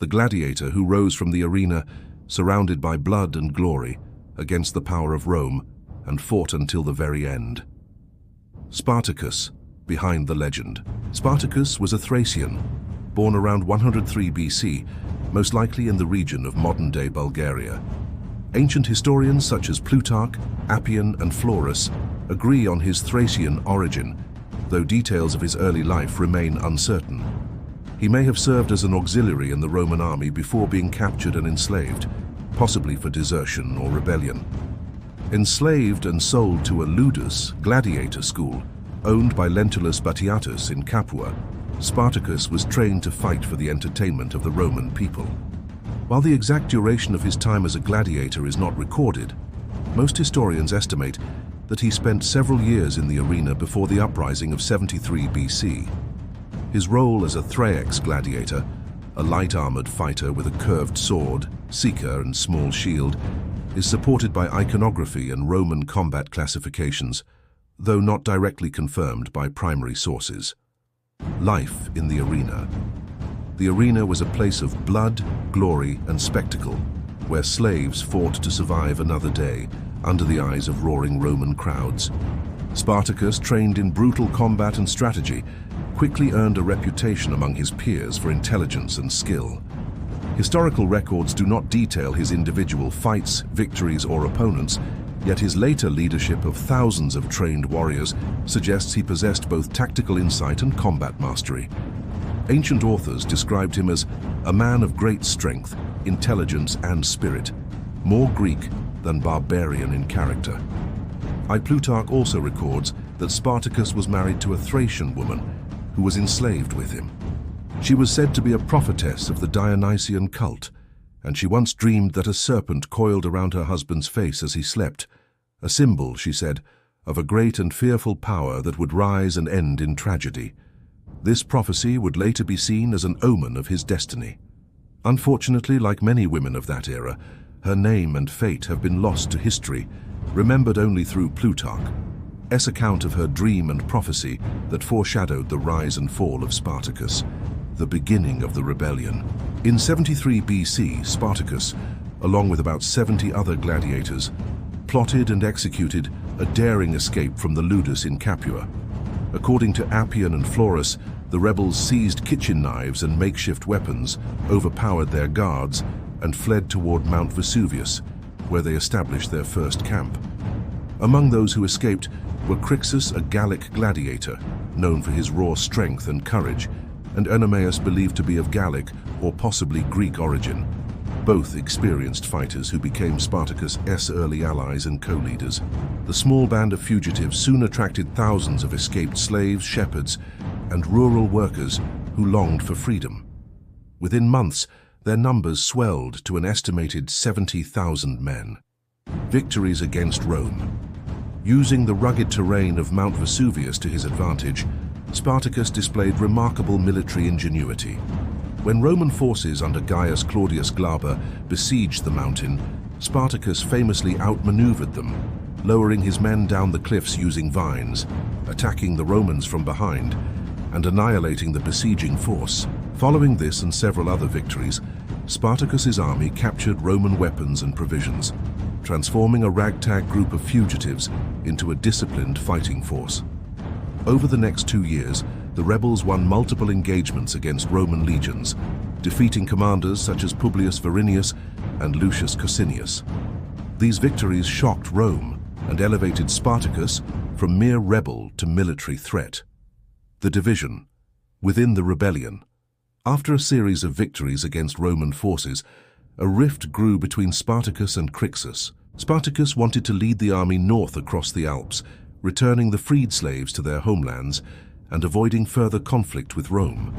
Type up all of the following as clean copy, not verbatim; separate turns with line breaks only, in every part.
the gladiator who rose from the arena, surrounded by blood and glory, against the power of Rome, and fought until the very end. Spartacus, behind the legend. Spartacus was a Thracian, born around 103 BC, most likely in the region of modern-day Bulgaria. Ancient historians such as Plutarch, Appian, and Florus agree on his Thracian origin, though details of his early life remain uncertain. He may have served as an auxiliary in the Roman army before being captured and enslaved, possibly for desertion or rebellion. Enslaved and sold to a ludus, gladiator school, owned by Lentulus Batiatus in Capua, Spartacus was trained to fight for the entertainment of the Roman people. While the exact duration of his time as a gladiator is not recorded, most historians estimate that he spent several years in the arena before the uprising of 73 BC. His role as a Thraex gladiator, a light-armored fighter with a curved sword, seeker, and small shield, is supported by iconography and Roman combat classifications, though not directly confirmed by primary sources. Life in the arena. The arena was a place of blood, glory, and spectacle, where slaves fought to survive another day under the eyes of roaring Roman crowds. Spartacus, trained in brutal combat and strategy, quickly earned a reputation among his peers for intelligence and skill. Historical records do not detail his individual fights, victories, or opponents, yet his later leadership of thousands of trained warriors suggests he possessed both tactical insight and combat mastery. Ancient authors described him as a man of great strength, intelligence, and spirit, more Greek than barbarian in character. Plutarch also records that Spartacus was married to a Thracian woman who was enslaved with him. She was said to be a prophetess of the Dionysian cult, and she once dreamed that a serpent coiled around her husband's face as he slept, a symbol, she said, of a great and fearful power that would rise and end in tragedy. This prophecy would later be seen as an omen of his destiny. Unfortunately, like many women of that era, her name and fate have been lost to history, remembered only through Plutarch's account of her dream and prophecy that foreshadowed the rise and fall of Spartacus, the beginning of the rebellion. In 73 BC, Spartacus, along with about 70 other gladiators, plotted and executed a daring escape from the ludus in Capua. According to Appian and Florus, the rebels seized kitchen knives and makeshift weapons, overpowered their guards, and fled toward Mount Vesuvius, where they established their first camp. Among those who escaped were Crixus, a Gallic gladiator, known for his raw strength and courage, and Oenomaus, believed to be of Gallic or possibly Greek origin, both experienced fighters who became Spartacus' early allies and co-leaders. The small band of fugitives soon attracted thousands of escaped slaves, shepherds, and rural workers who longed for freedom. Within months, their numbers swelled to an estimated 70,000 men. Victories against Rome. Using the rugged terrain of Mount Vesuvius to his advantage, Spartacus displayed remarkable military ingenuity. When Roman forces under Gaius Claudius Glaber besieged the mountain, Spartacus famously outmaneuvered them, lowering his men down the cliffs using vines, attacking the Romans from behind, and annihilating the besieging force. Following this and several other victories, Spartacus's army captured Roman weapons and provisions, transforming a ragtag group of fugitives into a disciplined fighting force. Over the next 2 years, the rebels won multiple engagements against Roman legions, defeating commanders such as Publius Varinius and Lucius Cosinius. These victories shocked Rome and elevated Spartacus from mere rebel to military threat. The division. Within the rebellion. After a series of victories against Roman forces, a rift grew between Spartacus and Crixus. Spartacus wanted to lead the army north across the Alps, returning the freed slaves to their homelands and avoiding further conflict with Rome.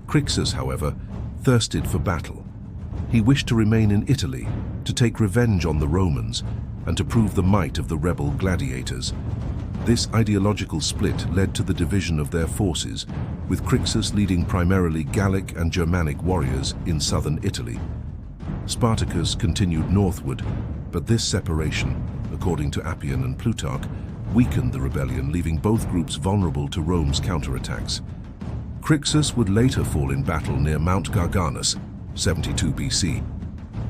Crixus, however, thirsted for battle. He wished to remain in Italy, to take revenge on the Romans, and to prove the might of the rebel gladiators. This ideological split led to the division of their forces, with Crixus leading primarily Gallic and Germanic warriors in southern Italy. Spartacus continued northward, but this separation, according to Appian and Plutarch, weakened the rebellion, leaving both groups vulnerable to Rome's counterattacks. Crixus would later fall in battle near Mount Garganus, 72 BC,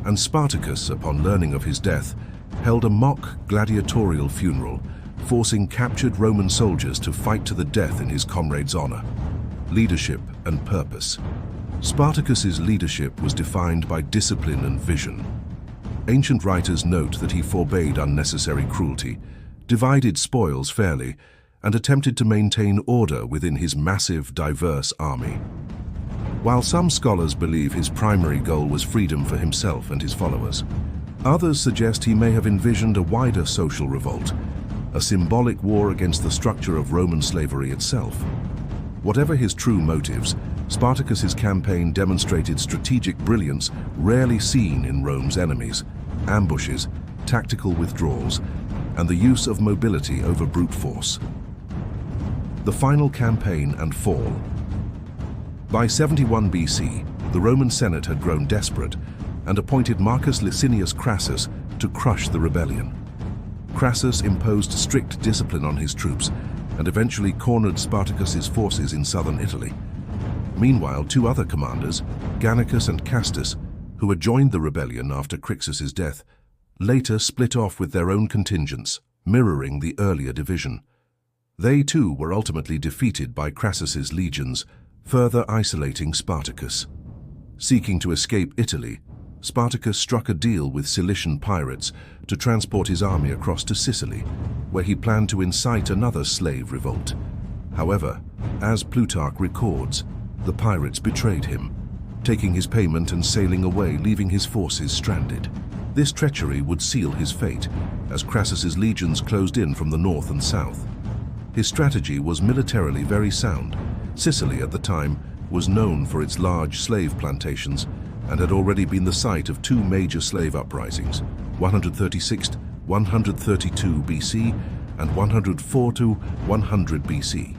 and Spartacus, upon learning of his death, held a mock gladiatorial funeral, forcing captured Roman soldiers to fight to the death in his comrades' honor. Leadership and purpose. Spartacus's leadership was defined by discipline and vision. Ancient writers note that he forbade unnecessary cruelty, divided spoils fairly, and attempted to maintain order within his massive, diverse army. While some scholars believe his primary goal was freedom for himself and his followers, others suggest he may have envisioned a wider social revolt, a symbolic war against the structure of Roman slavery itself. Whatever his true motives, Spartacus's campaign demonstrated strategic brilliance rarely seen in Rome's enemies: ambushes, tactical withdrawals, and the use of mobility over brute force. The final campaign and fall. By 71 BC, the Roman Senate had grown desperate and appointed Marcus Licinius Crassus to crush the rebellion. Crassus imposed strict discipline on his troops and eventually cornered Spartacus's forces in southern Italy. Meanwhile, two other commanders, Gannicus and Castus, who had joined the rebellion after Crixus's death, later split off with their own contingents, mirroring the earlier division. They too were ultimately defeated by Crassus's legions, further isolating Spartacus. Seeking to escape Italy, Spartacus struck a deal with Cilician pirates to transport his army across to Sicily, where he planned to incite another slave revolt. However, as Plutarch records, the pirates betrayed him, taking his payment and sailing away, leaving his forces stranded. This treachery would seal his fate, as Crassus's legions closed in from the north and south. His strategy was militarily very sound. Sicily at the time was known for its large slave plantations and had already been the site of two major slave uprisings, 136 to 132 BC and 104 to 100 BC.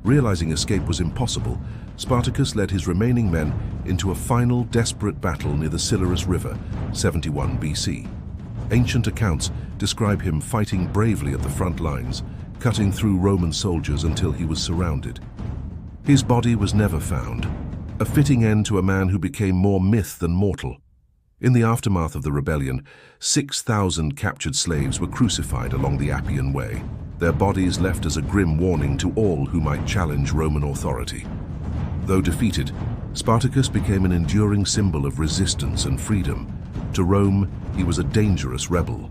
Realizing escape was impossible, Spartacus led his remaining men into a final desperate battle near the Silarus River, 71 BC. Ancient accounts describe him fighting bravely at the front lines, cutting through Roman soldiers until he was surrounded. His body was never found, a fitting end to a man who became more myth than mortal. In the aftermath of the rebellion, 6,000 captured slaves were crucified along the Appian Way, their bodies left as a grim warning to all who might challenge Roman authority. Though defeated, Spartacus became an enduring symbol of resistance and freedom. To Rome, he was a dangerous rebel.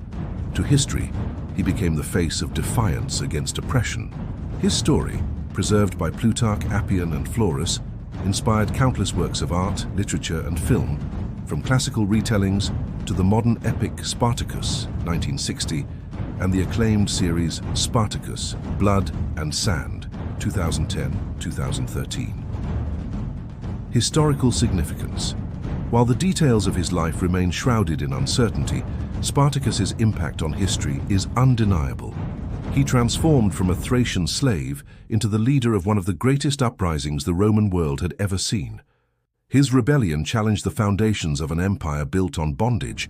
To history, he became the face of defiance against oppression. His story, preserved by Plutarch, Appian, and Florus, inspired countless works of art, literature, and film, from classical retellings to the modern epic Spartacus, 1960, and the acclaimed series Spartacus, Blood and Sand, 2010-2013. Historical significance. While the details of his life remain shrouded in uncertainty, Spartacus's impact on history is undeniable. He transformed from a Thracian slave into the leader of one of the greatest uprisings the Roman world had ever seen. His rebellion challenged the foundations of an empire built on bondage,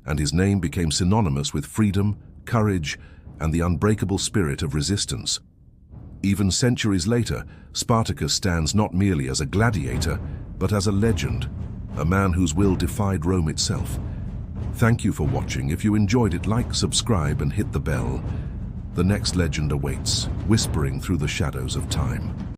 and his name became synonymous with freedom, courage, and the unbreakable spirit of resistance. Even centuries later, Spartacus stands not merely as a gladiator, but as a legend, a man whose will defied Rome itself. Thank you for watching. If you enjoyed it, like, subscribe, and hit the bell. The next legend awaits, whispering through the shadows of time.